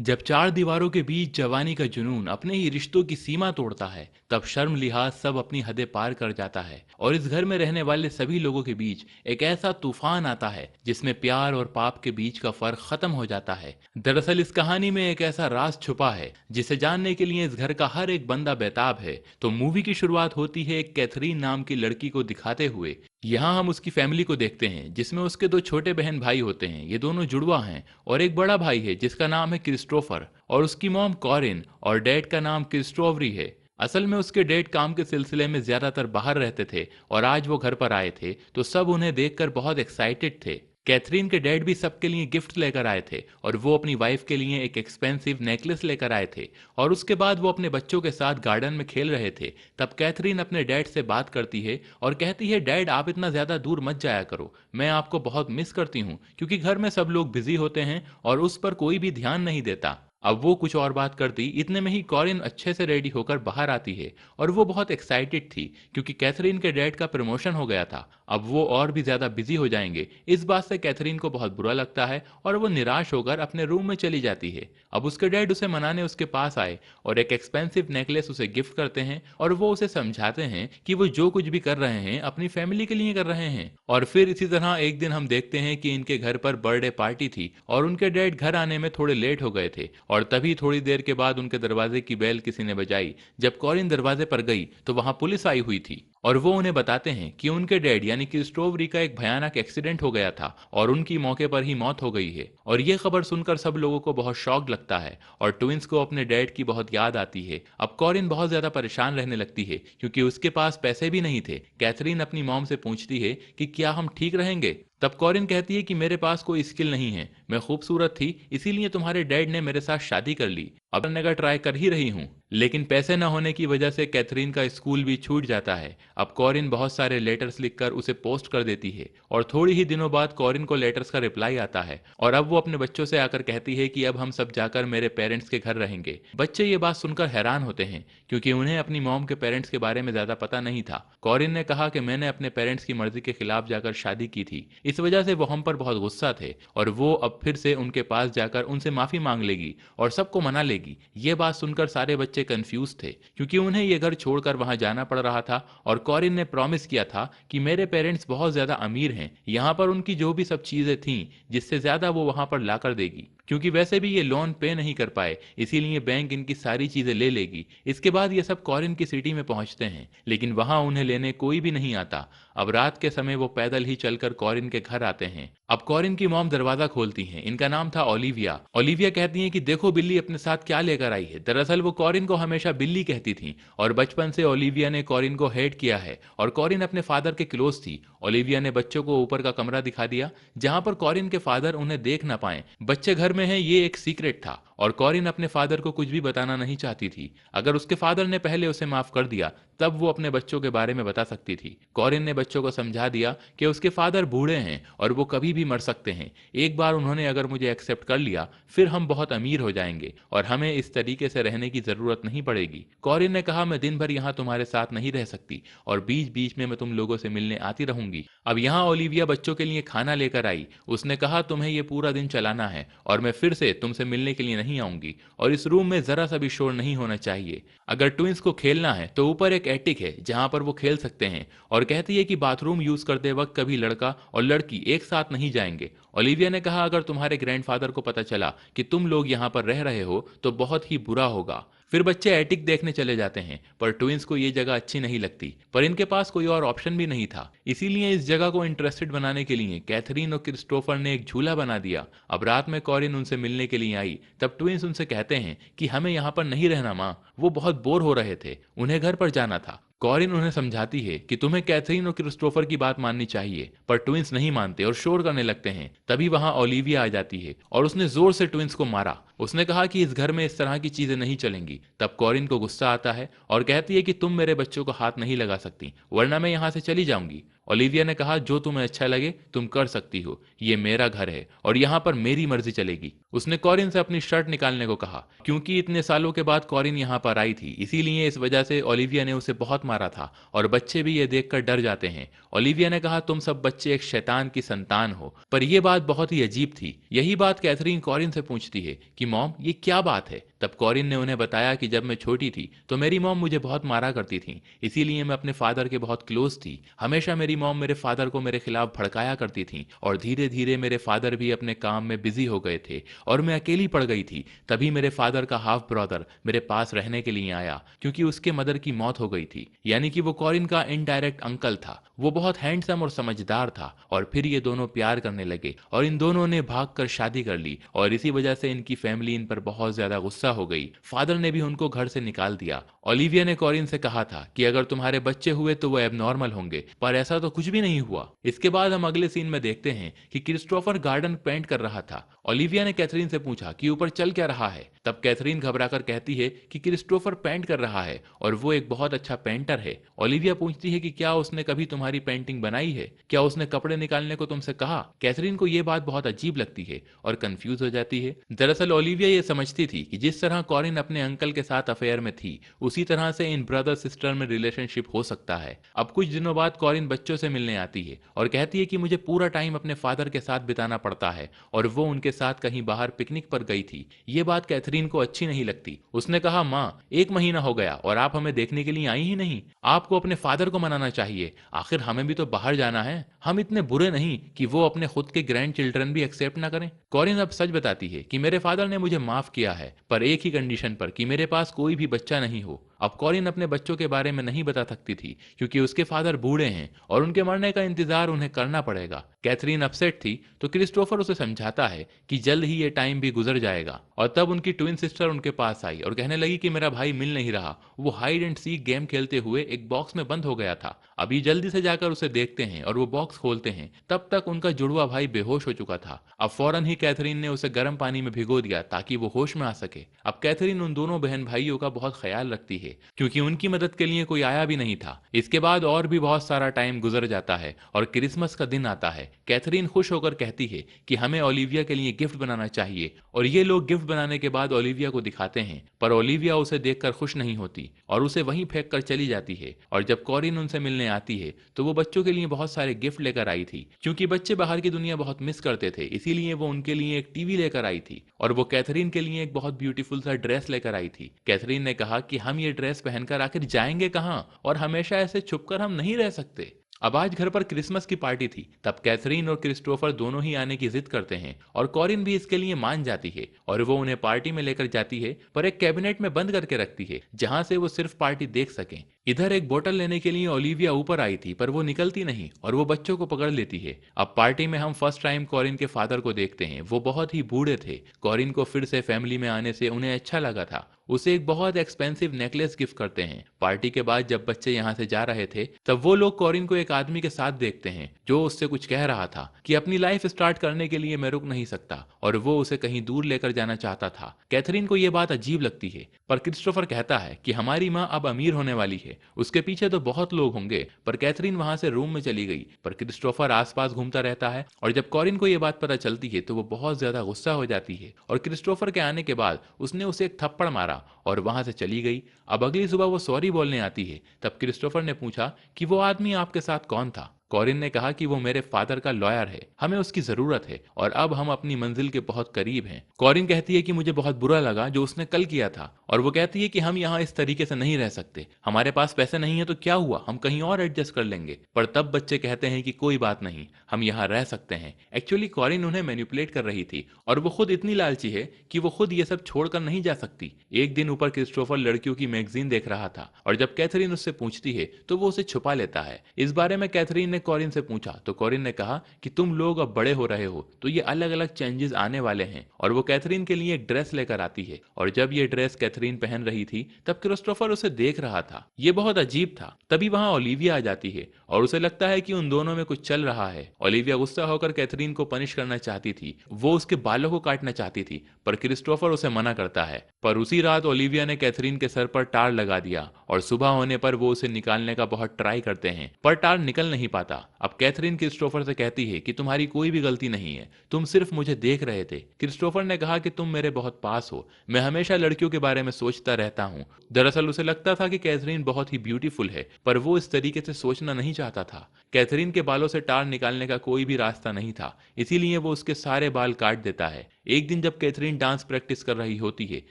जब चार दीवारों के बीच जवानी का जुनून अपने ही रिश्तों की सीमा तोड़ता है, तब शर्म लिहाज सब अपनी हदें पार कर जाता है और इस घर में रहने वाले सभी लोगों के बीच एक ऐसा तूफान आता है जिसमें प्यार और पाप के बीच का फर्क खत्म हो जाता है। दरअसल इस कहानी में एक ऐसा राज छुपा है जिसे जानने के लिए इस घर का हर एक बंदा बेताब है। तो मूवी की शुरुआत होती है एक कैथरीन नाम की लड़की को दिखाते हुए। यहाँ हम उसकी फैमिली को देखते हैं जिसमें उसके दो छोटे बहन भाई होते हैं, ये दोनों जुड़वा हैं, और एक बड़ा भाई है जिसका नाम है क्रिस्टोफर, और उसकी मॉम कॉरिन और डैड का नाम क्रिस्टोवरी है। असल में उसके डैड काम के सिलसिले में ज्यादातर बाहर रहते थे और आज वो घर पर आए थे तो सब उन्हें देखकर बहुत एक्साइटेड थे। कैथरीन के डैड भी सबके लिए गिफ्ट लेकर आए थे और वो अपनी वाइफ के लिए एक एक्सपेंसिव नेकलेस लेकर आए थे। और उसके बाद वो अपने बच्चों के साथ गार्डन में खेल रहे थे। तब कैथरीन अपने डैड से बात करती है और कहती है, डैड आप इतना ज्यादा दूर मत जाया करो, मैं आपको बहुत मिस करती हूँ, क्योंकि घर में सब लोग बिजी होते हैं और उस पर कोई भी ध्यान नहीं देता। अब वो कुछ और बात करती, इतने में ही कॉरिन अच्छे से रेडी होकर बाहर आती है और वो बहुत एक्साइटेड थी क्योंकि कैथरीन के डैड का प्रमोशन हो गया था। अब वो और भी ज्यादा बिजी हो जाएंगे। इस बात से कैथरीन को बहुत बुरा लगता है और वो निराश होकर अपने रूम में चली जाती है। अब उसके डैड उसे मनाने उसके पास आए और एक एक्सपेंसिव नेकलेस उसे गिफ्ट करते हैं और वो उसे समझाते हैं कि वो जो कुछ भी कर रहे हैं अपनी फैमिली के लिए कर रहे हैं। और फिर इसी तरह एक दिन हम देखते हैं कि इनके घर पर बर्थडे पार्टी थी और उनके डैड घर आने में थोड़े लेट हो गए थे और तभी थोड़ी देर के बाद उनके दरवाजे की बेल किसी ने बजाई। जब कॉरिन दरवाजे पर गई तो वहां पुलिस आई हुई थी और वो उन्हें बताते हैं कि उनके डैड यानी कि स्ट्रॉबेरी का एक भयानक एक्सीडेंट हो गया था और उनकी मौके पर ही मौत हो गई है। और ये खबर सुनकर सब लोगों को बहुत शॉक लगता है और ट्विंस को अपने डैड की बहुत याद आती है। अब कॉरिन बहुत ज्यादा परेशान रहने लगती है क्योंकि उसके पास पैसे भी नहीं थे। कैथरीन अपनी मॉम से पूछती है कि क्या हम ठीक रहेंगे। तब कॉरिन कहती है कि मेरे पास कोई स्किल नहीं है, मैं खूबसूरत थी इसीलिए तुम्हारे डैड ने मेरे साथ शादी कर ली, अब करने का ट्राई कर ही रही हूँ। लेकिन पैसे न होने की वजह से कैथरीन का स्कूल भी छूट जाता है। अब कॉरिन बहुत सारे लेटर्स लिखकर उसे पोस्ट कर देती है और थोड़ी ही दिनों बाद कॉरिन को लेटर्स का रिप्लाई आता है और अब वो अपने बच्चों से आकर कहती है कि अब हम सब जाकर मेरे पेरेंट्स के घर रहेंगे। बच्चे ये बात सुनकर हैरान होते हैं क्योंकि उन्हें अपनी मॉम के पेरेंट्स के बारे में ज्यादा पता नहीं था। कॉरिन ने कहा कि मैंने अपने पेरेंट्स की मर्जी के खिलाफ जाकर शादी की थी, इस वजह से वो हम पर बहुत गुस्सा थे और वो अब फिर से उनके पास जाकर उनसे माफी मांग लेगी और सबको मना लेगी। ये बात सुनकर सारे बच्चे कंफ्यूज थे क्योंकि उन्हें ये घर छोड़कर वहां जाना पड़ रहा था और कॉरिन ने प्रॉमिस किया था कि मेरे पेरेंट्स बहुत ज्यादा अमीर हैं, यहाँ पर उनकी जो भी सब चीजें थीं जिससे ज्यादा वो वहां पर लाकर देगी, क्योंकि वैसे भी ये लोन पे नहीं कर पाए इसीलिए बैंक इनकी सारी चीजें ले लेगी। इसके बाद ये सब कॉरिन की सिटी में पहुंचते हैं लेकिन वहां उन्हें लेने कोई भी नहीं आता। अब रात के समय वो पैदल ही चलकर कॉरिन के घर आते हैं। अब कॉरिन की मॉम दरवाजा खोलती हैं। इनका नाम था ओलिविया। ओलिविया कहती हैं कि देखो बिल्ली अपने साथ क्या लेकर आई है। दरअसल वो कॉरिन को हमेशा बिल्ली कहती थी और बचपन से ओलिविया ने कॉरिन को हेट किया है और कॉरिन अपने फादर के क्लोज थी। ओलिविया ने बच्चों को ऊपर का कमरा दिखा दिया जहां पर कॉरिन के फादर उन्हें देख ना पाए। बच्चे घर में हैं ये एक सीक्रेट था और कॉरिन अपने फादर को कुछ भी बताना नहीं चाहती थी। अगर उसके फादर ने पहले उसे माफ कर दिया तब वो अपने बच्चों के बारे में बता सकती थी। कॉरिन ने बच्चों को समझा दिया कि उसके फादर बूढ़े हैं और वो कभी भी मर सकते हैं। एक बार उन्होंने अगर मुझे एक्सेप्ट कर लिया फिर हम बहुत अमीर हो जाएंगे और हमें इस तरीके से रहने की जरूरत नहीं पड़ेगी। कॉरिन ने कहा, मैं दिन भर यहाँ तुम्हारे साथ नहीं रह सकती और बीच बीच में मैं तुम लोगों से मिलने आती रहूंगी। अब यहाँ ओलिविया बच्चों के लिए खाना लेकर आई। उसने कहा, तुम्हें ये पूरा दिन चलाना है और मैं फिर से तुमसे मिलने के लिए नहीं आऊंगी और इस रूम में जरा सा भी शोर नहीं होना चाहिए। अगर ट्विंस को खेलना है तो ऊपर एक एटिक है जहां पर वो खेल सकते हैं और कहती है कि बाथरूम यूज करते वक्त कभी लड़का और लड़की एक साथ नहीं जाएंगे। ओलिविया ने कहा, अगर तुम्हारे ग्रैंडफादर को पता चला कि तुम लोग यहाँ पर रह रहे हो तो बहुत ही बुरा होगा। फिर बच्चे एटिक देखने चले जाते हैं पर ट्विंस को ये जगह अच्छी नहीं लगती, पर इनके पास कोई और ऑप्शन भी नहीं था। इसीलिए इस जगह को इंटरेस्टेड बनाने के लिए कैथरीन और क्रिस्टोफर ने एक झूला बना दिया। अब रात में कॉरिन उनसे मिलने के लिए आई तब ट्विंस उनसे कहते हैं कि हमें यहाँ पर नहीं रहना माँ, वो बहुत बोर हो रहे थे, उन्हें घर पर जाना था। कॉरिन उन्हें समझाती है कि तुम्हें कैथरीन और क्रिस्टोफर की बात माननी चाहिए, पर ट्विंस नहीं मानते और शोर करने लगते हैं। तभी वहां ओलिविया आ जाती है और उसने जोर से ट्विंस को मारा। उसने कहा कि इस घर में इस तरह की चीजें नहीं चलेंगी। तब कॉरिन को गुस्सा आता है और कहती है कि तुम मेरे बच्चों को हाथ नहीं लगा सकती वरना मैं यहाँ से चली जाऊंगी। ओलिविया ने कहा, जो तुम्हें अच्छा लगे तुम कर सकती हो, ये मेरा घर है और यहाँ पर मेरी मर्जी चलेगी। उसने कॉरिन से अपनी शर्ट निकालने को कहा। क्योंकि इतने सालों के बाद कॉरिन यहाँ पर आई थी, इसीलिए इस वजह से ओलिविया ने उसे बहुत मारा था और बच्चे भी ये देखकर डर जाते हैं। ओलिविया ने कहा, तुम सब बच्चे एक शैतान की संतान हो। पर यह बात बहुत ही अजीब थी। यही बात कैथरीन कॉरिन से पूछती है कि मॉम, ये क्या बात है। तब कॉरिन ने उन्हें बताया कि जब मैं छोटी थी तो मेरी मॉम मुझे बहुत मारा करती थी, इसीलिए मैं अपने फादर के बहुत क्लोज थी। हमेशा मेरी मॉम मेरे फादर को मेरे खिलाफ भड़काया करती थी और धीरे धीरे मेरे फादर भी अपने काम में बिजी हो गए थे और मैं अकेली पड़ गई थी। तभी मेरे फादर का हाफ ब्रदर मेरे पास रहने के लिए आया, क्योंकि उसके मदर की मौत हो गई थी। यानी कि वो कॉरिन का इनडायरेक्ट अंकल था। वो बहुत हैंडसम और समझदार था और फिर ये दोनों प्यार करने लगे और इन दोनों ने भागकर शादी कर ली और इसी वजह से इनकी फैमिली इन पर बहुत ज्यादा गुस्सा हो गई। फादर ने भी उनको घर से निकाल दिया। ओलिविया ने कॉरिन से कहा था कि अगर तुम्हारे बच्चे हुए तो वो एबनॉर्मल होंगे, पर ऐसा तो कुछ भी नहीं हुआ। इसके बाद हम अगले सीन में देखते हैं कि क्रिस्टोफर गार्डन पेंट कर रहा था। ओलिविया ने कैथरीन से पूछा कि ऊपर चल क्या रहा है। तब कैथरीन घबराकर कहती है कि क्रिस्टोफर पेंट कर रहा है और वो एक बहुत अच्छा पेंटर है। ओलिविया पूछती है कि क्या उसने कभी तुम्हारी पेंटिंग बनाई है, क्या उसने कपड़े निकालने को तुमसे कहा। कैथरीन को यह बात बहुत अजीब लगती है और कंफ्यूज हो जाती है। दरअसल ओलिविया ये समझती थी कि जिस तरह कॉरिन अपने अंकल के साथ अफेयर में थी, उसी तरह से इन ब्रदर सिस्टर में रिलेशनशिप हो सकता है। अब कुछ दिनों बाद कॉरिन बच्चों से मिलने आती है और कहती है कि मुझे पूरा टाइम अपने फादर के साथ बिताना पड़ता है और वो उनके साथ कहीं बाहर पिकनिक पर गई थी। ये बात कैथरीन को अच्छी नहीं लगती। उसने कहा, माँ, 1 महीना हो गया और आप हमें देखने के लिए आई ही नहीं। आपको अपने फादर को मनाना चाहिए, आखिर हमें भी तो बाहर जाना है। हम इतने बुरे नहीं कि वो अपने खुद के ग्रैंड चिल्ड्रन भी एक्सेप्ट ना करें। कॉरिन अब सच बताती है कि मेरे फादर ने मुझे माफ किया है, पर एक ही कंडीशन पर, कि मेरे पास कोई भी बच्चा नहीं हो। अब कॉरिन अपने बच्चों के बारे में नहीं बता सकती थी क्योंकि उसके फादर बूढ़े हैं और उनके मरने का इंतजार उन्हें करना पड़ेगा। कैथरीन अपसेट थी तो क्रिस्टोफर उसे समझाता है कि जल्द ही ये टाइम भी गुजर जाएगा। और तब उनकी ट्विन सिस्टर उनके पास आई और कहने लगी कि मेरा भाई मिल नहीं रहा, वो हाइड एंड सीक गेम खेलते हुए एक बॉक्स में बंद हो गया था। अभी जल्दी से जाकर उसे देखते हैं और वो बॉक्स खोलते हैं। तब तक उनका जुड़वा भाई बेहोश हो चुका था। अब फौरन ही कैथरीन ने उसे गर्म पानी में भिगो दिया ताकि वो होश में आ सके। अब कैथरीन उन दोनों बहन भाइयों का बहुत ख्याल रखती है क्योंकि उनकी मदद के लिए कोई आया भी नहीं था। इसके बाद और भी बहुत सारा टाइम गुजर जाता है और क्रिसमस का दिन आता है। कैथरीन खुश होकर कहती है कि हमें ओलिविया के लिए गिफ्ट बनाना चाहिए और ये लोग गिफ्ट बनाने के बाद ओलिविया को दिखाते हैं, पर ओलिविया उसे देखकर खुश नहीं होती और उसे वहीं फेंक कर चली जाती है। और जब कॉरिन उनसे मिलने आती है तो वो बच्चों के लिए बहुत सारे गिफ्ट लेकर आई थी। क्योंकि बच्चे बाहर की दुनिया बहुत मिस करते थे, इसीलिए वो उनके लिए एक टीवी लेकर आई थी और वो कैथरीन के लिए एक बहुत ब्यूटीफुल सा ड्रेस लेकर आई थी। कैथरीन ने कहा कि हम ये ड्रेस पहनकर आखिर जाएंगे कहाँ और हमेशा ऐसे छुपकर हम नहीं रह सकते। अब आज घर पर क्रिसमस की पार्टी थी। तब कैथरीन और क्रिस्टोफर दोनों ही आने की जिद करते हैं और कॉरिन भी इसके लिए मान जाती है और वो उन्हें पार्टी में लेकर जाती है, पर एक कैबिनेट में बंद करके रखती है जहां से वो सिर्फ पार्टी देख सकें। इधर एक बोतल लेने के लिए ओलिविया ऊपर आई थी, पर वो निकलती नहीं और वो बच्चों को पकड़ लेती है। अब पार्टी में हम फर्स्ट टाइम कॉरिन के फादर को देखते हैं। वो बहुत ही बूढ़े थे। कॉरिन को फिर से फैमिली में आने से उन्हें अच्छा लगा था। उसे एक बहुत एक्सपेंसिव नेकलेस गिफ्ट करते हैं। पार्टी के बाद जब बच्चे यहाँ से जा रहे थे तब वो लोग कॉरिन को एक आदमी के साथ देखते हैं जो उससे कुछ कह रहा था कि अपनी लाइफ स्टार्ट करने के लिए मैं रुक नहीं सकता और वो उसे कहीं दूर लेकर जाना चाहता था। कैथरीन को यह बात अजीब लगती है, पर क्रिस्टोफर कहता है कि हमारी माँ अब अमीर होने वाली है, उसके पीछे तो बहुत लोग होंगे। पर कैथरीन वहां से रूम में चली गई, पर क्रिस्टोफर आसपास घूमता रहता है और जब कॉरिन को यह बात पता चलती है तो वो बहुत ज्यादा गुस्सा हो जाती है और क्रिस्टोफर के आने के बाद उसने उसे एक थप्पड़ मारा और वहां से चली गई। अब अगली सुबह वो सॉरी बोलने आती है। तब क्रिस्टोफर ने पूछा कि वो आदमी आपके साथ कौन था। कॉरिन ने कहा कि वो मेरे फादर का लॉयर है, हमें उसकी जरूरत है और अब हम अपनी मंजिल के बहुत करीब हैं। कॉरिन कहती है कि मुझे बहुत बुरा लगा जो उसने कल किया था और वो कहती है कि हम यहाँ इस तरीके से नहीं रह सकते, हमारे पास पैसे नहीं है तो क्या हुआ, हम कहीं और एडजस्ट कर लेंगे। पर तब बच्चे कहते हैं कि कोई बात नहीं, हम यहाँ रह सकते हैं। एक्चुअली कॉरिन उन्हें मैनिपुलेट कर रही थी और वो खुद इतनी लालची है कि वो खुद ये सब छोड़कर नहीं जा सकती। एक दिन ऊपर क्रिस्टोफर लड़कियों की मैगजीन देख रहा था और जब कैथरीन उससे पूछती है तो वो उसे छुपा लेता है। इस बारे में कैथरीन ने कॉरिन से पूछा तो कॉरिन ने कहा कि तुम लोग अब बड़े हो रहे हो तो ये अलग अलग चेंजेस आने वाले हैं और वो कैथरीन के लिए एक ड्रेस लेकर आती है और जब ये ड्रेस कैथरीन पहन रही थी तब क्रिस्टोफर उसे देख रहा था। ये बहुत अजीब था। तभी वहां ओलिविया आ जाती है और उसे लगता है कि उन दोनों में कुछ चल रहा है। ओलिविया गुस्सा होकर कैथरीन को पनिश करना चाहती थी, वो उसके बालों को काटना चाहती थी, पर क्रिस्टोफर उसे मना करता है। पर उसी रात ओलिविया ने कैथरीन के सर पर टार लगा दिया और सुबह होने पर वो उसे निकालने का बहुत ट्राई करते हैं, पर टार निकल नहीं पाता। अब कैथरीन क्रिस्टोफर से कहती है कि तुम्हारी कोई भी गलती नहीं है, तुम सिर्फ मुझे देख रहे थे। क्रिस्टोफर ने कहा कि तुम मेरे बहुत पास हो, मैं हमेशा लड़कियों के बारे में सोचता रहता हूँ। दरअसल उसे लगता था कि कैथरीन बहुत ही ब्यूटीफुल है, पर वो इस तरीके से सोचना नहीं चाहता था। कैथरीन के बालों से टार निकालने का कोई भी रास्ता नहीं था, इसीलिए वो उसके सारे बाल काट देता है। एक दिन जब कैथरीन डांस प्रैक्टिस कर रही होती है,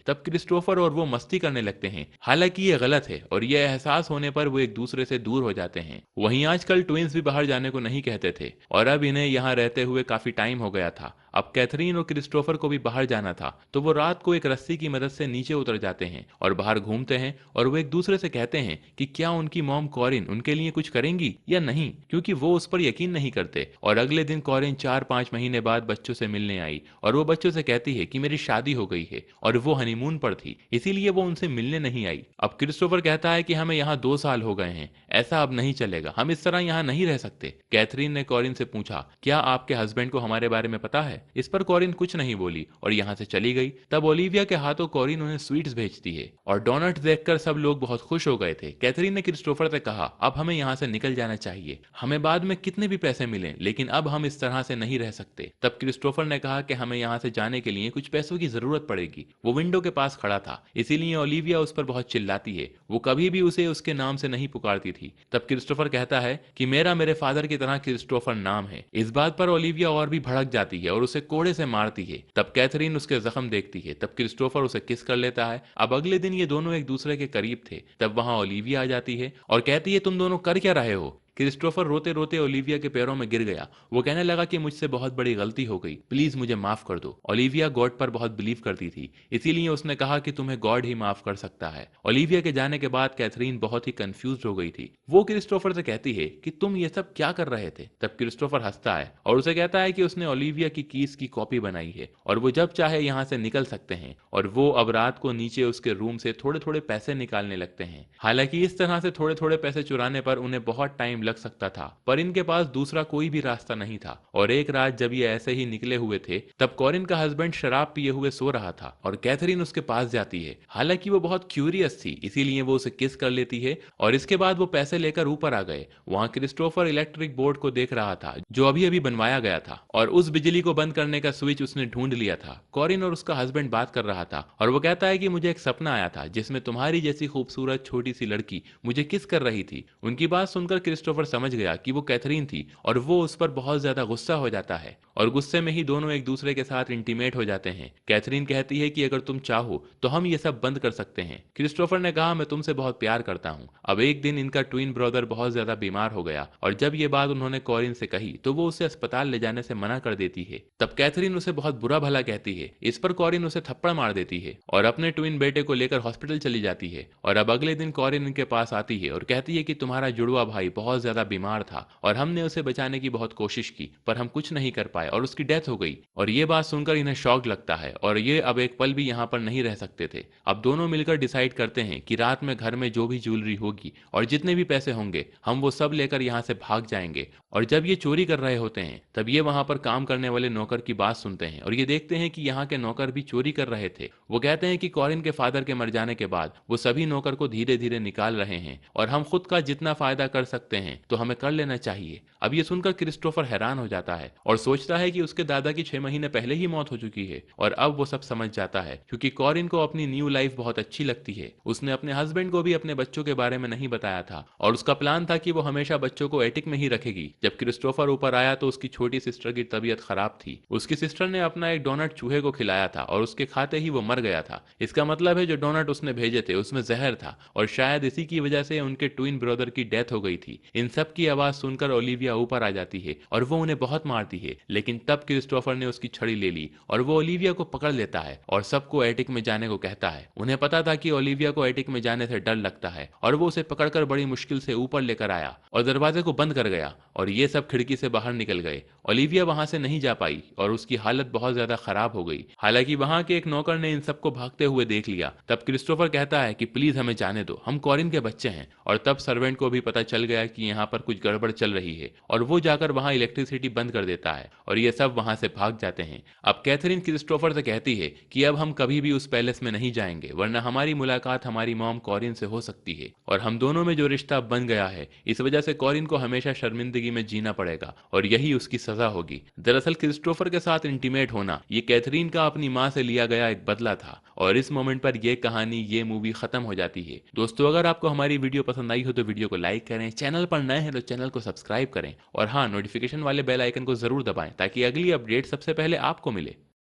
तब क्रिस्टोफर और वो मस्ती करने लगते हैं। हालांकि ये गलत है और ये एहसास होने पर वो एक दूसरे से दूर हो जाते हैं। वहीं आजकल ट्विंस भी बाहर जाने को नहीं कहते थे और अब इन्हें यहाँ रहते हुए काफी टाइम हो गया था। अब कैथरीन और क्रिस्टोफर को भी बाहर जाना था, तो वो रात को एक रस्सी की मदद से नीचे उतर जाते हैं और बाहर घूमते हैं और वो एक दूसरे से कहते हैं कि क्या उनकी मॉम कॉरिन उनके लिए कुछ करेंगी या नहीं, क्योंकि वो उस पर यकीन नहीं करते। और अगले दिन कॉरिन 4-5 महीने बाद बच्चों से मिलने आई और वो बच्चों से कहती है कि मेरी शादी हो गई है और वो हनीमून पर थी, इसीलिए वो उनसे मिलने नहीं आई। अब क्रिस्टोफर कहता है कि हमें यहाँ 2 साल हो गए हैं, ऐसा अब नहीं चलेगा, हम इस तरह यहाँ नहीं रह सकते। कैथरीन ने कॉरिन से पूछा, क्या आपके हस्बैंड को हमारे बारे में पता है? इस पर कॉरिन कुछ नहीं बोली और यहाँ से चली गई। तब ओलिविया के हाथों कॉरिन उन्हें स्वीट्स भेजती है और डोनट देखकर सब लोग बहुत खुश हो गए थे। कैथरीन ने क्रिस्टोफर से कहा, अब हमें यहाँ से निकल जाना चाहिए, हमें बाद में कितने भी पैसे मिले, लेकिन अब हम इस तरह से नहीं रह सकते। तब क्रिस्टोफर ने कहा कि हमें यहाँ से जाने के लिए कुछ पैसों की जरूरत पड़ेगी। वो विंडो के पास खड़ा था, इसीलिए ओलिविया उस पर बहुत चिल्लाती है। वो कभी भी उसे उसके नाम से नहीं पुकारती थी। तब क्रिस्टोफर कहता है कि मेरे फादर की तरह क्रिस्टोफर नाम है। इस बात पर ओलिविया और भी भड़क जाती है और उसे कोड़े से मारती है। तब कैथरीन उसके जख्म देखती है। तब क्रिस्टोफर उसे किस कर लेता है। अब अगले दिन ये दोनों एक दूसरे के करीब थे। तब वहां ओलिविया आ जाती है और कहती है, तुम दोनों कर क्या रहे हो? क्रिस्टोफर रोते रोते ओलिविया के पैरों में गिर गया। वो कहने लगा कि मुझसे बहुत बड़ी गलती हो गई, प्लीज मुझे माफ कर दो। ओलिविया गॉड पर बहुत बिलीव करती थी, इसीलिए उसने कहा कि तुम्हें गॉड ही माफ कर सकता है। ओलिविया के जाने के बाद कैथरीन बहुत ही कंफ्यूज हो गई थी। वो क्रिस्टोफर से कहती है कि तुम ये सब क्या कर रहे थे? तब क्रिस्टोफर हंसता है और उसे कहता है कि उसने ओलिविया की कीज की कॉपी बनाई है और वो जब चाहे यहाँ से निकल सकते हैं। और वो अब रात को नीचे उसके रूम से थोड़े थोड़े पैसे निकालने लगते हैं। हालांकि इस तरह से थोड़े थोड़े पैसे चुराने पर उन्हें बहुत टाइम लग सकता था, पर इनके पास दूसरा कोई भी रास्ता नहीं था। और एक रात जब ये ऐसे ही निकले हुए थे, तब कॉरिन का हस्बैंड शराब पिए हुए सो रहा था और कैथरीन उसके पास जाती है। हालांकि वो बहुत क्यूरियस थी, इसीलिए वो उसे किस कर लेती है और इसके बाद वो पैसे लेकर ऊपर आ गए। वहां क्रिस्टोफर इलेक्ट्रिक बोर्ड को देख रहा था जो अभी अभी बनवाया गया था और उस बिजली को बंद करने का स्विच उसने ढूंढ लिया था। कॉरिन और उसका हस्बैंड बात कर रहा था और वो कहता है कि मुझे एक सपना आया था जिसमें तुम्हारी जैसी खूबसूरत छोटी सी लड़की मुझे किस कर रही थी। उनकी बात सुनकर क्रिस्टोफर समझ गया कि वो कैथरीन थी और वो उस पर बहुत ज्यादा गुस्सा हो जाता है और गुस्से में ही दोनों एक दूसरे के साथ इंटीमेट हो जाते हैं। कैथरीन कहती है कि अगर तुम चाहो तो हम ये सब बंद कर सकते हैं। क्रिस्टोफर ने कहा, मैं तुमसे बहुत प्यार करता हूँ। अब एक दिन इनका ट्विन ब्रदर बहुत ज्यादा बीमार हो गया और जब ये बात उन्होंने कॉरिन से कही तो वो उसे अस्पताल ले जाने से मना कर देती है। तब कैथरीन उसे बहुत बुरा भला कहती है। इस पर कॉरिन उसे थप्पड़ मार देती है और अपने ट्विन बेटे को लेकर हॉस्पिटल चली जाती है। और अब अगले दिन कॉरिन इनके पास आती है और कहती है कि तुम्हारा जुड़वा भाई बहुत ज्यादा बीमार था और हमने उसे बचाने की बहुत कोशिश की, पर हम कुछ नहीं कर पाए और उसकी डेथ हो गई। और ये बात सुनकर इन्हें शॉक लगता है और ये अब एक पल भी यहाँ पर नहीं रह सकते थे। अब दोनों मिलकर डिसाइड करते हैं कि रात में घर में जो भी ज्वेलरी होगी और जितने भी पैसे होंगे हम वो सब लेकर यहाँ से भाग जाएंगे। और जब ये चोरी कर रहे होते हैं तब ये वहां पर काम करने वाले नौकर की बात सुनते हैं और ये देखते हैं कि यहाँ के नौकर भी चोरी कर रहे थे। वो कहते हैं कि कॉरिन के फादर के मर जाने के बाद वो सभी नौकर को धीरे धीरे निकाल रहे हैं और हम खुद का जितना फायदा कर सकते हैं तो हमें कर लेना चाहिए। अब ये सुनकर क्रिस्टोफर हैरान हो जाता है और सोचता है कि उसके दादा की 6 महीने पहले ही मौत हो चुकी है और अब वो सब समझ जाता है क्योंकि कॉरिन को अपनी न्यू लाइफ बहुत अच्छी लगती है। उसने अपने हस्बैंड को भी अपने बच्चों के बारे में नहीं बताया था और उसका प्लान था कि वो हमेशा बच्चों को एटिक में ही रखेगी। जब क्रिस्टोफर ऊपर आया तो उसकी छोटी सिस्टर की तबीयत खराब थी। उसकी सिस्टर ने अपना एक डोनट चूहे को खिलाया था और उसके खाते ही वो मर गया था। इसका मतलब है जो डोनट उसने भेजे थे उसमें जहर था और शायद इसी की वजह से उनके ट्विन ब्रदर की डेथ हो गई थी। इन सब की आवाज सुनकर ओलिविया ऊपर आ जाती है और वो उन्हें बहुत मारती है, लेकिन तब क्रिस्टोफर ने उसकी छड़ी ले ली और वो ओलिविया को पकड़ लेता है और सबको एटिक में जाने को कहता है। उन्हें पता था कि ओलिविया को एटिक में जाने से डर लगता है और वो उसे पकड़कर बड़ी मुश्किल से ऊपर लेकर आया और दरवाजे को बंद कर गया और ये सब खिड़की से बाहर निकल गए। ओलिविया वहां से नहीं जा पाई और उसकी हालत बहुत ज्यादा खराब हो गई। हालांकि वहां के एक नौकर ने इन सबको भागते हुए देख लिया। तब क्रिस्टोफर कहता है कि प्लीज हमें जाने दो, हम कॉरिन के बच्चे हैं। और तब सर्वेंट को भी पता चल गया कि यहाँ पर कुछ गड़बड़ चल रही है और वो जाकर वहां इलेक्ट्रिसिटी बंद कर देता है और ये सब वहां से भाग जाते हैं। अब कैथरीन क्रिस्टोफर से कहती है कि अब हम कभी भी उस पैलेस में नहीं जाएंगे, वरना हमारी मुलाकात हमारी मॉम कॉरिन से हो सकती है और हम दोनों में जो रिश्ता बन गया है इस वजह से कॉरिन को हमेशा शर्मिंदगी में जीना पड़ेगा और यही उसकी सजा होगी। दरअसल क्रिस्टोफर के साथ इंटीमेट होना ये कैथरीन का अपनी माँ से लिया गया एक बदला था और इस मोमेंट पर यह कहानी, ये मूवी खत्म हो जाती है। दोस्तों, अगर आपको हमारी वीडियो पसंद आई हो तो वीडियो को लाइक करें, चैनल पर नए हैं तो चैनल को सब्सक्राइब करें और हाँ, नोटिफिकेशन वाले बेल आइकन को जरूर दबाएं ताकि अगली अपडेट सबसे पहले आपको मिले।